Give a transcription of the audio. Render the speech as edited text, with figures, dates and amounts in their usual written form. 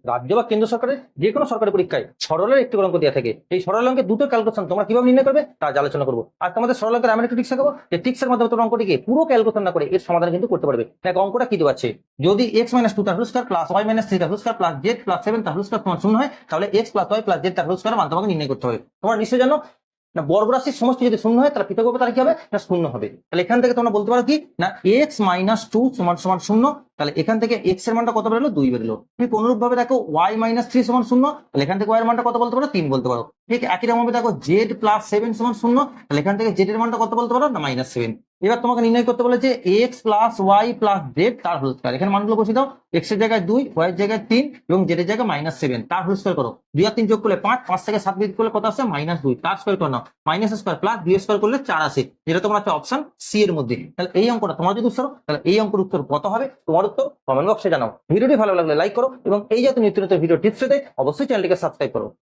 রাজ্য বা কেন্দ্র সরকারের যে কোনো সরকারি পরীক্ষায় সরলের একটি অঙ্ক দেওয়া থাকে। এই সরল অঙ্কের দুটো ক্যালকুলেশন তোমরা কিভাবে নির্ণয় করবে তা আজ আলোচনা করবো। আর তোমাদের সরল অঙ্কের আমি একটু ট্রিক্স দেখাবো, যে ট্রিক্সের মাধ্যমে তোমরা অঙ্কটিকে পুরো ক্যালকুলেশন না করে এর সমাধান কিন্তু করতে পারবে। দেখ অঙ্কটা কি দেওয়া আছে, যদি x - 2 তার হোল স্কয়ার প্লাস y - 3 তার whole square plus z plus 7 তার হোল স্কয়ার সমান 0 হয়, তাহলে x plus y plus z তার হোল স্কয়ার মান তোমাকে নির্ণয় করতে হবে। তোমরা নিশ্চয়ই জানো না, বর্গ রাশির সমষ্টি যদি শূন্য হয় তাহলে পৃথক হবে, তাহলে কি হবে না শূন্য হবে। তাহলে এখান থেকে তোমরা বলতে পারো কি না x - 2 সমান সমান 0, তাহলে এখান থেকে x এর মানটা কত বেরোলো 2 বেরোলো। তুমি অনুরূপ ভাবে দেখো y - 3 সমান 0, তাহলে এখান থেকে y এর মানটা কত বলতে পারো 3 বলতে পারো। ঠিক একই রকম ভাবে দেখো z প্লাস 7 সমান 0, তাহলে এখান থেকে z এর মানটা কত বলতে পারো না -7। এবার তোমাকে নির্ণয় করতে বলে যে x plus y plus z তার হোল স্কয়ার, এখানে মানগুলো বসিয়ে দাও, x এর জায়গায় 2, y এর জায়গায় 3 এবং z এর জায়গায় -7 তার হোল স্কয়ার করো। 2 আর 3 যোগ করলে 5, 5 থেকে 7 বিয়োগ করলে কত আসে -2, তার স্কয়ার করো না, মাইনাস স্কয়ার প্লাস 2 স্কয়ার করলে 4 আসে, যেটা তোমার আছে অপশন সি এর মধ্যে। তাহলে এই অঙ্কটা তোমার যদি উত্তর, তাহলে এই অঙ্কের উত্তর কত হবে তোমার উত্তর কমেন্ট বক্সে জানাও। ভিডিওটি ভালো লাগলে লাইক করো এবং এই জাতীয় নিত্য নতুন ভিডিও টিপস পেতে অবশ্যই চ্যানেলটিকে সাবস্ক্রাইব করো।